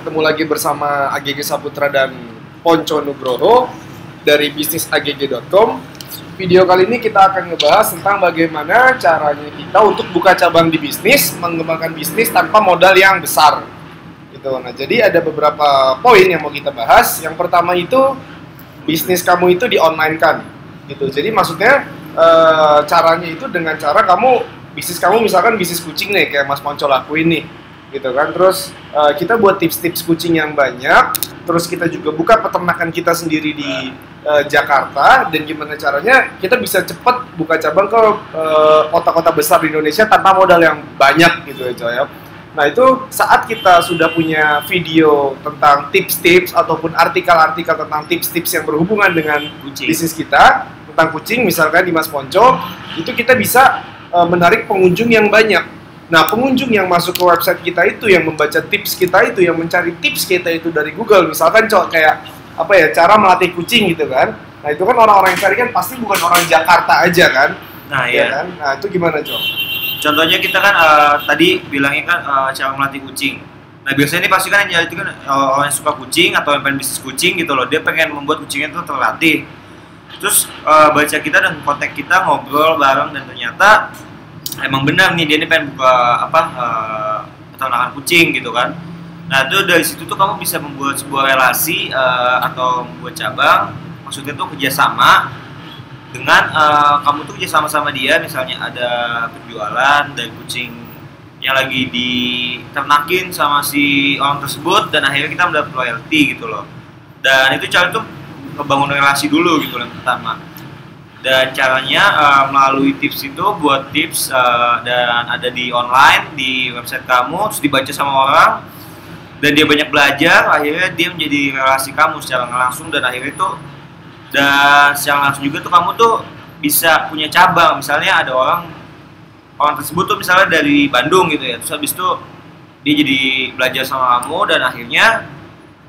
ketemu lagi bersama AGG Saputra dan Ponco Nugroho dari bisnisagg.com. Video kali ini kita akan ngebahas tentang bagaimana caranya kita untuk buka cabang di bisnis, mengembangkan bisnis tanpa modal yang besar. Gitu. Nah, jadi ada beberapa poin yang mau kita bahas. Yang pertama itu bisnis kamu itu di-online-kan. Gitu. Jadi maksudnya caranya itu dengan cara bisnis kamu misalkan bisnis kucing nih kayak Mas Ponco lakuin nih. Gitu kan, terus kita buat tips-tips kucing yang banyak, terus kita juga buka peternakan kita sendiri di Jakarta, dan gimana caranya kita bisa cepat buka cabang ke kota-kota besar di Indonesia tanpa modal yang banyak gitu ya coy ya. Nah itu saat kita sudah punya video tentang tips-tips ataupun artikel-artikel tentang tips-tips yang berhubungan dengan bisnis kita, tentang kucing misalkan di Mas Ponco, itu kita bisa menarik pengunjung yang banyak. Nah, pengunjung yang masuk ke website kita itu, yang membaca tips kita itu, yang mencari tips kita itu dari Google, misalkan kayak apa ya, cara melatih kucing gitu kan. Nah, itu kan orang-orang yang cari kan pasti bukan orang Jakarta aja kan. Nah, iya. Kan? Nah, itu gimana, Cok? Contohnya kita kan tadi bilangnya kan cara melatih kucing. Nah, biasanya ini pasti kan yang nyari itu kan orang yang suka kucing atau yang pengen bisnis kucing gitu loh. Dia pengen membuat kucingnya itu terlatih. Terus baca kita dan kontak kita, ngobrol bareng, dan ternyata emang benar nih dia ini pengen buka peternakan kucing gitu kan. Nah itu dari situ tuh kamu bisa membuat sebuah relasi atau membuat cabang, maksudnya tuh kerjasama dengan kamu tuh kerjasama sama dia, misalnya ada penjualan dari kucing yang lagi diternakin sama si orang tersebut, dan akhirnya kita mendapat loyalty gitu loh. Dan itu cara tuh ngebangun relasi dulu gitu loh yang pertama. Dan caranya melalui tips itu, buat tips dan ada di online, di website kamu, terus dibaca sama orang, dan dia banyak belajar, akhirnya dia menjadi relasi kamu secara langsung, dan akhirnya itu, dan secara langsung juga tuh kamu tuh bisa punya cabang. Misalnya ada orang tersebut tuh misalnya dari Bandung gitu ya, terus habis itu dia jadi belajar sama kamu, dan akhirnya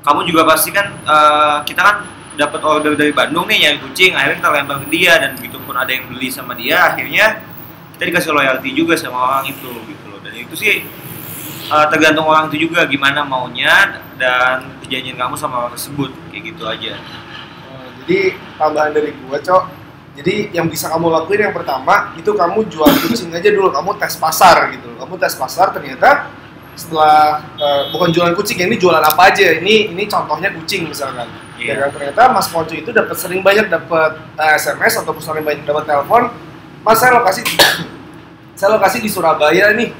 kamu juga pasti kan kita kan dapat order dari Bandung nih nyari kucing, akhirnya kita lempar ke dia, dan begitu pun ada yang beli sama dia, akhirnya kita dikasih loyalty juga sama orang itu gitu loh. Dan itu sih tergantung orang itu juga gimana maunya dan perjanjian kamu sama orang tersebut, kayak gitu aja. Jadi tambahan dari gua, Cok, jadi yang bisa kamu lakuin yang pertama itu kamu jual kucing aja dulu, kamu tes pasar gitu. Kamu tes pasar, ternyata setelah bukan jualan kucing, ini jualan apa aja, ini contohnya kucing misalkan. Ya kan, ternyata Mas Ponco itu sering banyak dapat SMS ataupun sering banyak dapat telepon, Mas saya lokasi di Surabaya nih,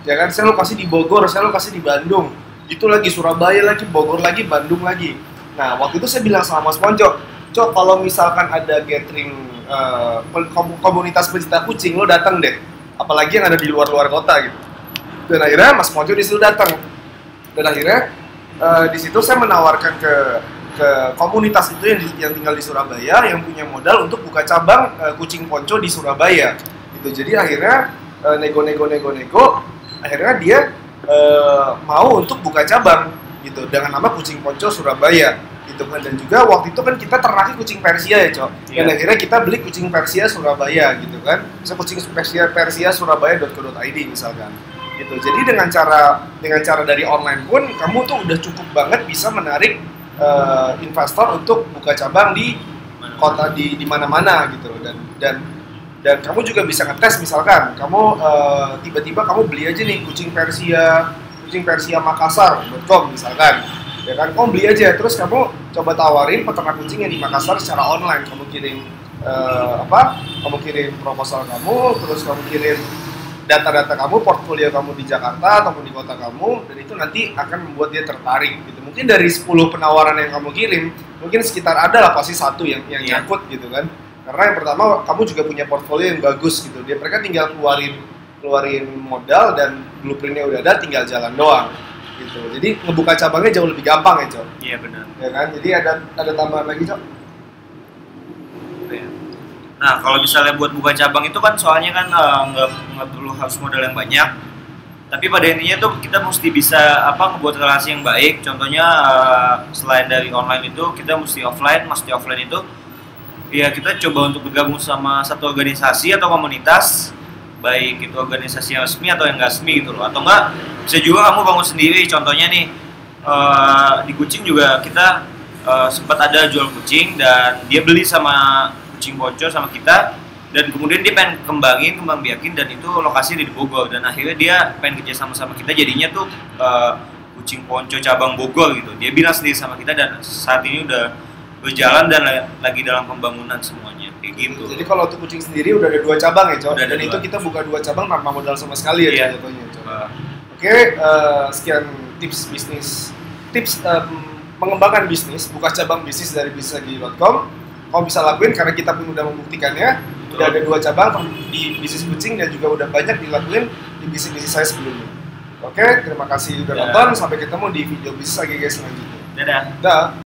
ya kan, saya lokasi di Bogor, saya lokasi di Bandung, itu lagi Surabaya lagi, Bogor lagi, Bandung lagi. Nah waktu itu saya bilang sama Mas Ponco, Cok, kalau misalkan ada gathering komunitas pecinta kucing, lo datang deh, apalagi yang ada di luar kota gitu. Dan akhirnya Mas Ponco disuruh datang, dan akhirnya di situ saya menawarkan ke komunitas itu yang tinggal di Surabaya, yang punya modal untuk buka cabang kucing Ponco di Surabaya gitu. Jadi akhirnya nego, akhirnya dia mau untuk buka cabang gitu dengan nama Kucing Ponco Surabaya gitu kan. Dan juga waktu itu kan kita ternaki kucing Persia ya, Cok. Dan akhirnya kita beli kucing Persia Surabaya gitu kan. Bisa kucing Persia Surabaya.co.id misalkan gitu. Jadi dengan cara dari online pun kamu tuh udah cukup banget bisa menarik investor untuk buka cabang di kota di mana-mana gitu. Dan kamu juga bisa ngetes, misalkan kamu tiba-tiba kamu beli aja nih kucing Persia Makassar.com misalkan, ya kan, kamu beli aja, terus kamu coba tawarin peternak kucing yang di Makassar secara online. Kamu kirim kamu kirim proposal kamu, terus kamu kirim data-data kamu, portfolio kamu di Jakarta ataupun di kota kamu, dan itu nanti akan membuat dia tertarik gitu. Mungkin dari 10 penawaran yang kamu kirim, mungkin sekitar ada lah pasti satu yang nyangkut gitu kan. Karena yang pertama kamu juga punya portfolio yang bagus gitu. Mereka tinggal keluarin modal dan blueprintnya udah ada, tinggal jalan doang gitu. Jadi ngebuka cabangnya jauh lebih gampang ya, Cok. Iya benar. Ya kan? Jadi ada tambahan lagi, Cok. Nah kalau misalnya buat buka cabang itu kan soalnya kan nggak perlu harus modal yang banyak, tapi pada intinya tuh kita mesti bisa ngebuat relasi yang baik. Contohnya selain dari online itu kita mesti offline itu ya kita coba untuk bergabung sama satu organisasi atau komunitas, baik itu organisasi yang resmi atau yang nggak resmi gitu loh. Atau enggak bisa juga kamu bangun sendiri. Contohnya nih di kucing juga kita sempat ada jual kucing dan dia beli sama kucing ponco sama kita, dan kemudian dia pengen kembang biakin, dan itu lokasi di Bogor, dan akhirnya dia pengen kerja sama kita, jadinya tuh kucing ponco cabang Bogor gitu. Dia bilang sendiri sama kita, dan saat ini udah berjalan dan lagi dalam pembangunan semuanya kayak gitu. Jadi kalau untuk kucing sendiri udah ada 2 cabang ya, Cok? Udah ada Dan 2. itu kita buka 2 cabang tanpa modal sama sekali ya, Iya. jatuhnya, Cok. Oke, sekian tips bisnis, mengembangkan bisnis, buka cabang bisnis dari bisnislagi.com. Kamu bisa lakuin karena kita pun udah membuktikannya. Udah ada 2 cabang di bisnis kucing dan juga udah banyak dilakuin di bisnis saya sebelumnya. Oke, terima kasih udah nonton. Sampai ketemu di video bisnis lagi guys selanjutnya. Dadah. Dah.